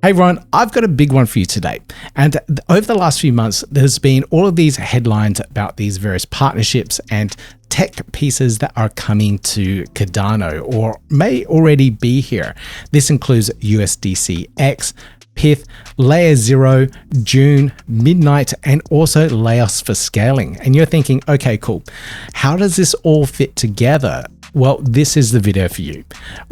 Hey Ron, I've got a big one for you today. And over the last few months, there's been all of these headlines about these various partnerships and tech pieces that are coming to Cardano or may already be here. This includes USDCx, Pith, LayerZero, Dune, Midnight, and also Leios for scaling. And you're thinking, okay, cool. How does this all fit together? Well, this is the video for you.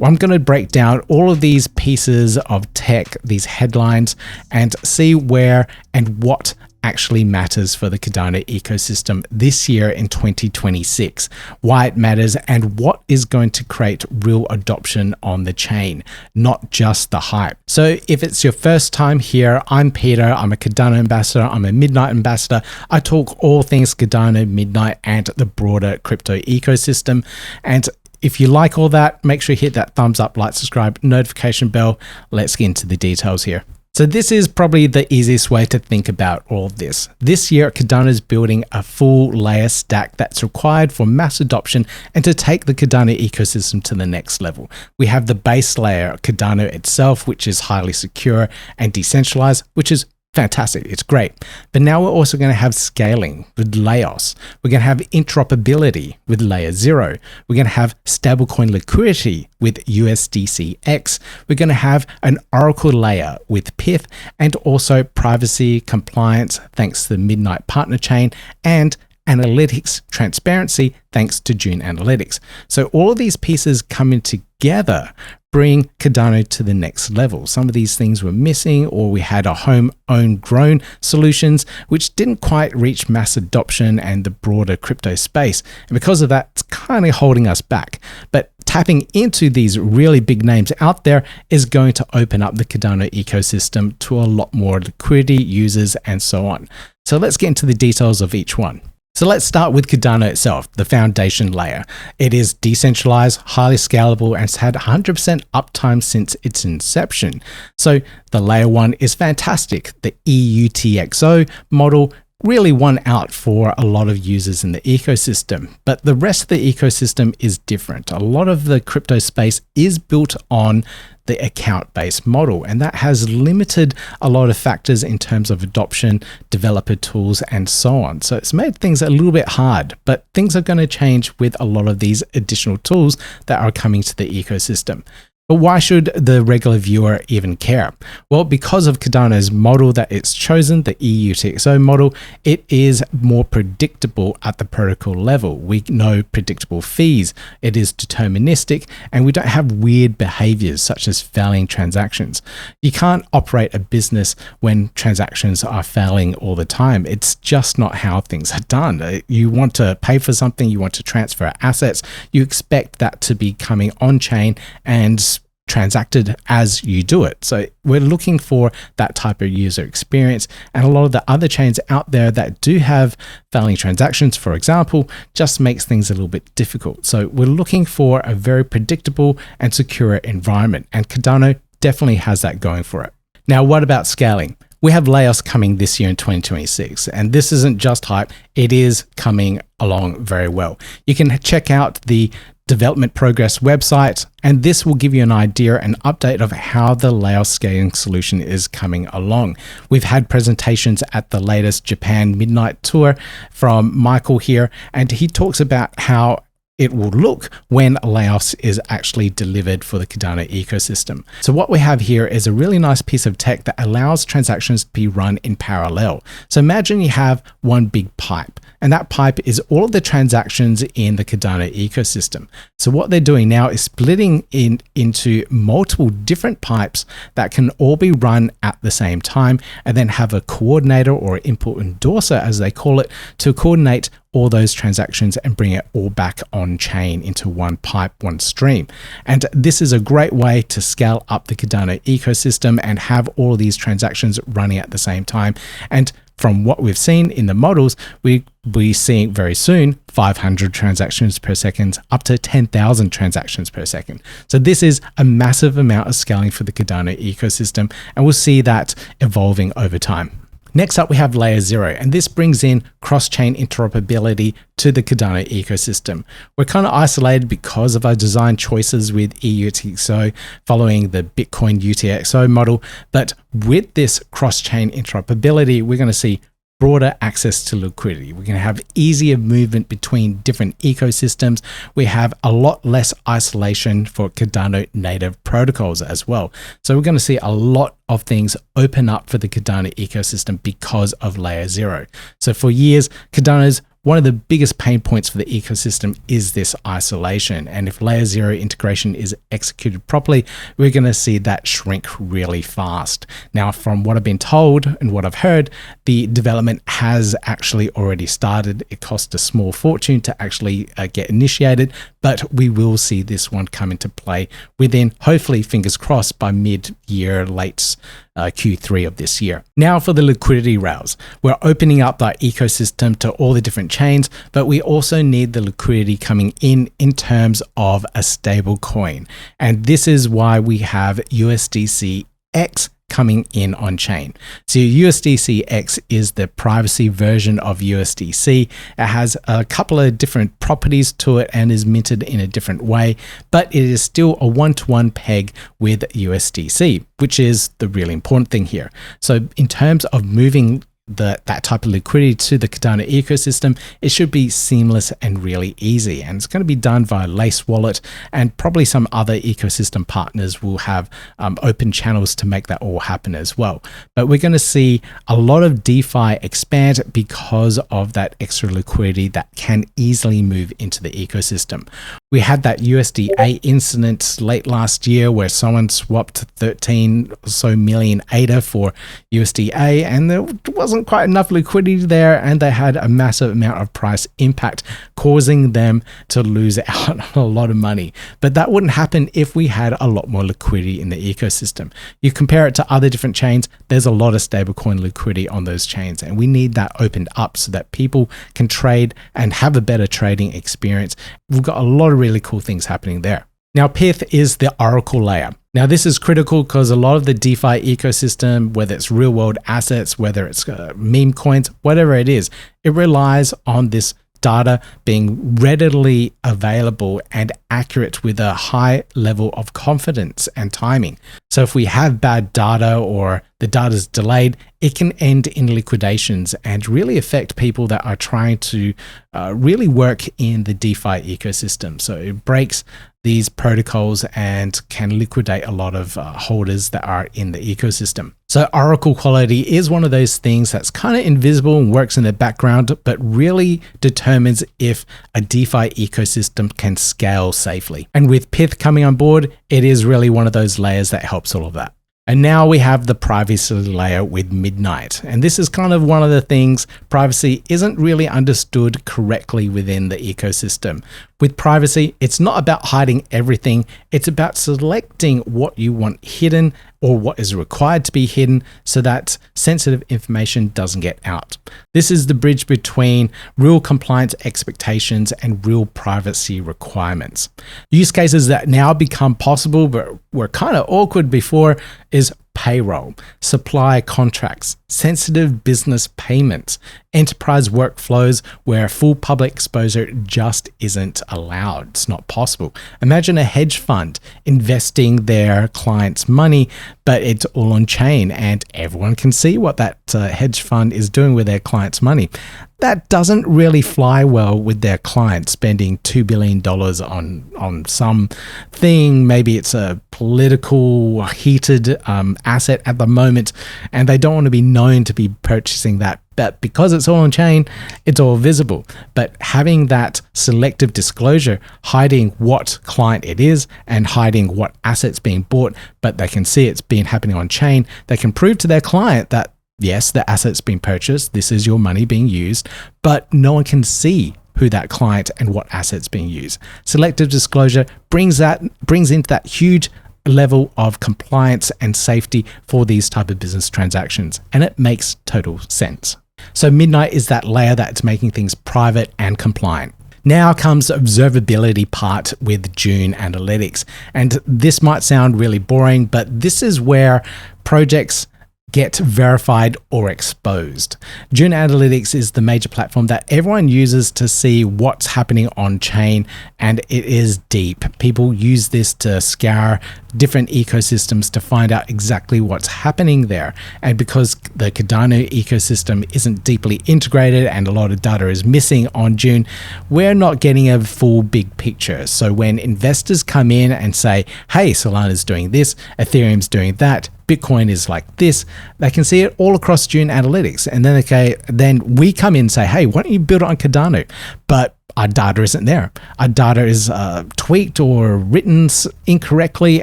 I'm going to break down all of these pieces of tech, these headlines, and see where and what actually matters for the Cardano ecosystem this year in 2026, why it matters, and what is going to create real adoption on the chain, not just the hype. So if it's your first time here, I'm Peter, I'm a Cardano ambassador, I'm a Midnight ambassador. I talk all things Cardano, Midnight, and the broader crypto ecosystem. And if you like all that, make sure you hit that thumbs up, like, subscribe, notification bell. Let's get into the details here. So this is probably the easiest way to think about all of this. This year, Cardano is building a full layer stack that's required for mass adoption and to take the Cardano ecosystem to the next level. We have the base layer, Cardano itself, which is highly secure and decentralized, which is fantastic. It's great. But now we're also going to have scaling with Laos. We're going to have interoperability with LayerZero. We're going to have stablecoin liquidity with USDCx. We're going to have an Oracle layer with Pith and also privacy compliance thanks to the Midnight partner chain and analytics transparency thanks to Dune Analytics. So all of these pieces coming together bring Cardano to the next level. Some of these things were missing, or we had our homegrown solutions which didn't quite reach mass adoption and the broader crypto space. And because of that, it's kind of holding us back. But tapping into these really big names out there is going to open up the Cardano ecosystem to a lot more liquidity, users, and so on. So let's get into the details of each one. So let's start with Cardano itself, the foundation layer. It is decentralized, highly scalable, and it's had 100% uptime since its inception. So the layer 1 is fantastic. The EUTXO model really won out for a lot of users in the ecosystem, but the rest of the ecosystem is different. A lot of the crypto space is built on the account-based model, and that has limited a lot of factors in terms of adoption, developer tools, and so on. So it's made things a little bit hard, but things are going to change with a lot of these additional tools that are coming to the ecosystem. But why should the regular viewer even care? Well, because of Cardano's model that it's chosen, the EUTXO model, it is more predictable at the protocol level. We know predictable fees, it is deterministic, and we don't have weird behaviors such as failing transactions. You can't operate a business when transactions are failing all the time. It's just not how things are done. You want to pay for something, you want to transfer assets, you expect that to be coming on chain and transacted as you do it. So we're looking for that type of user experience, and a lot of the other chains out there that do have failing transactions, for example, just makes things a little bit difficult. So we're looking for a very predictable and secure environment, and Cardano definitely has that going for it. Now, what about scaling? We have Laos coming this year in 2026, and this isn't just hype, it is coming along very well. You can check out the development progress website, and this will give you an idea, an update of how the Leios Scaling solution is coming along. We've had presentations at the latest Japan Midnight tour from Michael here, and he talks about how it will look when Laos is actually delivered for the Cardano ecosystem. So what we have here is a really nice piece of tech that allows transactions to be run in parallel. So imagine you have one big pipe, and that pipe is all of the transactions in the Cardano ecosystem. So what they're doing now is splitting into multiple different pipes that can all be run at the same time, and then have a coordinator or input endorser, as they call it, to coordinate all those transactions and bring it all back on chain into one pipe, one stream. And this is a great way to scale up the Cardano ecosystem and have all of these transactions running at the same time. And from what we've seen in the models, we'll be seeing very soon 500 transactions per second up to 10,000 transactions per second. So this is a massive amount of scaling for the Cardano ecosystem, and we'll see that evolving over time. Next up, we have LayerZero, and this brings in cross-chain interoperability to the Cardano ecosystem. We're kind of isolated because of our design choices with EUTXO following the Bitcoin UTXO model, but with this cross-chain interoperability, we're going to see broader access to liquidity. We're going to have easier movement between different ecosystems. We have a lot less isolation for Cardano native protocols as well. So we're going to see a lot of things open up for the Cardano ecosystem because of LayerZero. So for years, Cardano's one of the biggest pain points for the ecosystem is this isolation. And if LayerZero integration is executed properly, we're going to see that shrink really fast. Now, from what I've been told and what I've heard, the development has actually already started. It cost a small fortune to actually get initiated, but we will see this one come into play within, hopefully, fingers crossed, by mid-year, late Q3 of this year. Now for the liquidity rails. We're opening up that ecosystem to all the different chains, but we also need the liquidity coming in terms of a stable coin. And this is why we have USDCx coming in on chain. So USDCx is the privacy version of USDC. It has a couple of different properties to it and is minted in a different way, but it is still a one-to-one peg with USDC, which is the really important thing here. So in terms of moving that type of liquidity to the Cardano ecosystem, it should be seamless and really easy. And it's going to be done via Lace Wallet, and probably some other ecosystem partners will have open channels to make that all happen as well. But we're going to see a lot of DeFi expand because of that extra liquidity that can easily move into the ecosystem. We had that USDA incident late last year where someone swapped 13 or so million ADA for USDA, and there wasn't quite enough liquidity there, and they had a massive amount of price impact, causing them to lose out on a lot of money. But that wouldn't happen if we had a lot more liquidity in the ecosystem. You compare it to other different chains, there's a lot of stablecoin liquidity on those chains, and we need that opened up so that people can trade and have a better trading experience. We've got a lot of really cool things happening there. Now, Pith is the Oracle layer. Now, this is critical because a lot of the DeFi ecosystem, whether it's real world assets, whether it's meme coins, whatever it is, it relies on this data being readily available and accurate with a high level of confidence and timing. So if we have bad data or the data is delayed, it can end in liquidations and really affect people that are trying to really work in the DeFi ecosystem. So it breaks these protocols and can liquidate a lot of holders that are in the ecosystem. So Oracle quality is one of those things that's kind of invisible and works in the background, but really determines if a DeFi ecosystem can scale safely. And with Pith coming on board, it is really one of those layers that helps all of that. And now we have the privacy layer with Midnight. And this is kind of one of the things, privacy isn't really understood correctly within the ecosystem. With privacy, it's not about hiding everything. It's about selecting what you want hidden or what is required to be hidden so that sensitive information doesn't get out. This is the bridge between real compliance expectations and real privacy requirements. Use cases that now become possible but were kind of awkward before is payroll, supply contracts, sensitive business payments, enterprise workflows where full public exposure just isn't allowed. It's not possible. Imagine a hedge fund investing their clients' money, but it's all on chain and everyone can see what that hedge fund is doing with their clients' money. That doesn't really fly well with their clients spending $2 billion on some thing. Maybe it's a political heated asset at the moment, and they don't want to be known to be purchasing that. But because it's all on chain, it's all visible. But having that selective disclosure, hiding what client it is and hiding what assets being bought, but they can see it's been happening on chain, they can prove to their client that yes, the asset's been purchased, this is your money being used, but no one can see who that client and what assets being used. Selective disclosure brings into that huge level of compliance and safety for these type of business transactions, and it makes total sense. So Midnight is that layer that's making things private and compliant. Now comes the observability part with Dune Analytics, and this might sound really boring, but this is where projects get verified or exposed. Dune Analytics is the major platform that everyone uses to see what's happening on chain, and it is deep. People use this to scour different ecosystems to find out exactly what's happening there. And because the Cardano ecosystem isn't deeply integrated and a lot of data is missing on Dune, we're not getting a full big picture. So when investors come in and say, hey, Solana's doing this, Ethereum's doing that, Bitcoin is like this, they can see it all across Dune Analytics. And then we come in and say, hey, why don't you build it on Cardano? But our data isn't there. Our data is tweaked or written incorrectly,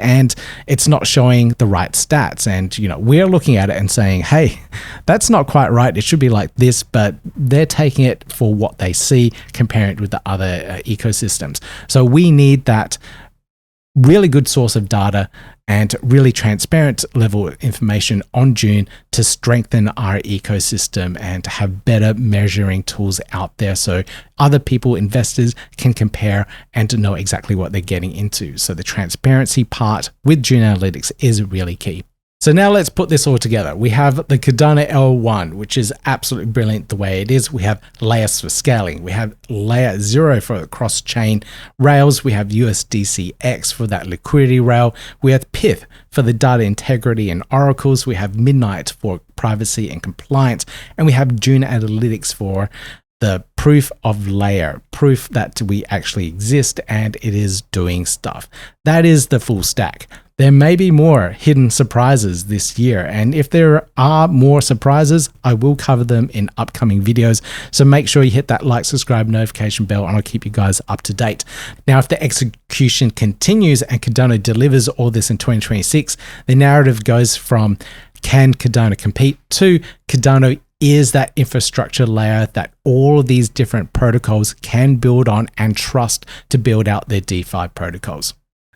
and it's not showing the right stats. And we're looking at it and saying, hey, that's not quite right. It should be like this, but they're taking it for what they see, comparing it with the other ecosystems. So we need that really good source of data and really transparent level of information on Dune to strengthen our ecosystem and to have better measuring tools out there so other people, investors, can compare and to know exactly what they're getting into. So the transparency part with Dune Analytics is really key. So now let's put this all together. We have the Cardano L1, which is absolutely brilliant the way it is. We have Leios for scaling. We have LayerZero for cross-chain rails. We have USDCx for that liquidity rail. We have Pith for the data integrity and oracles. We have Midnight for privacy and compliance. And we have Dune Analytics for the proof of layer, proof that we actually exist and it is doing stuff. That is the full stack. There may be more hidden surprises this year, and if there are more surprises, I will cover them in upcoming videos. So make sure you hit that like, subscribe, notification bell, and I'll keep you guys up to date. Now, if the execution continues and Cardano delivers all this in 2026, the narrative goes from can Cardano compete to Cardano is that infrastructure layer that all of these different protocols can build on and trust to build out their DeFi protocols.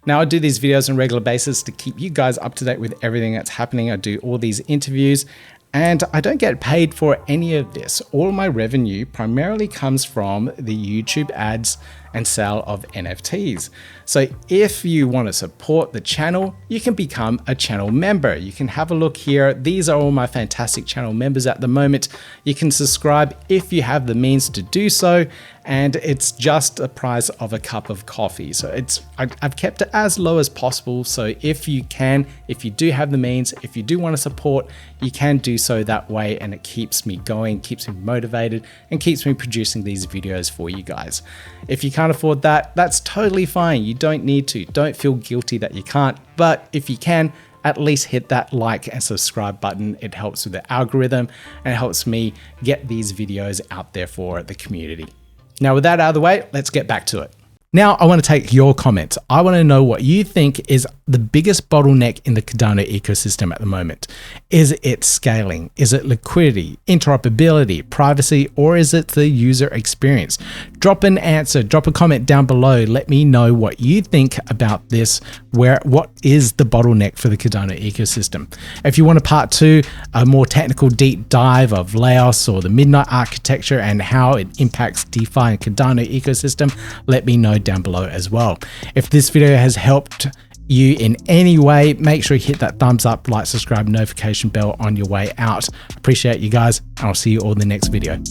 Now, I do these videos on a regular basis to keep you guys up to date with everything that's happening. I do all these interviews and I don't get paid for any of this. All my revenue primarily comes from the YouTube ads and sale of NFTs. So if you want to support the channel, you can become a channel member. You can have a look here. These are all my fantastic channel members at the moment. You can subscribe if you have the means to do so, and it's just the price of a cup of coffee. So I've kept it as low as possible. So if you do have the means, if you do want to support, you can do so that way, and it keeps me going, keeps me motivated, and keeps me producing these videos for you guys. If you can't afford that, that's totally fine. You don't need to. Don't feel guilty that you can't, but if you can, at least hit that like and subscribe button. It helps with the algorithm and it helps me get these videos out there for the community. Now, with that out of the way, let's get back to it. Now, I want to take your comments. I want to know what you think is the biggest bottleneck in the Cardano ecosystem at the moment. Is it scaling? Is it liquidity, interoperability, privacy, or is it the user experience? Drop an answer, drop a comment down below. Let me know what you think about this. What is the bottleneck for the Cardano ecosystem? If you want a part 2, a more technical deep dive of Laos or the Midnight architecture and how it impacts DeFi and Cardano ecosystem, let me know down below as well. If this video has helped you in any way, make sure you hit that thumbs up, like, subscribe, notification bell on your way out. Appreciate you guys, and I'll see you all in the next video.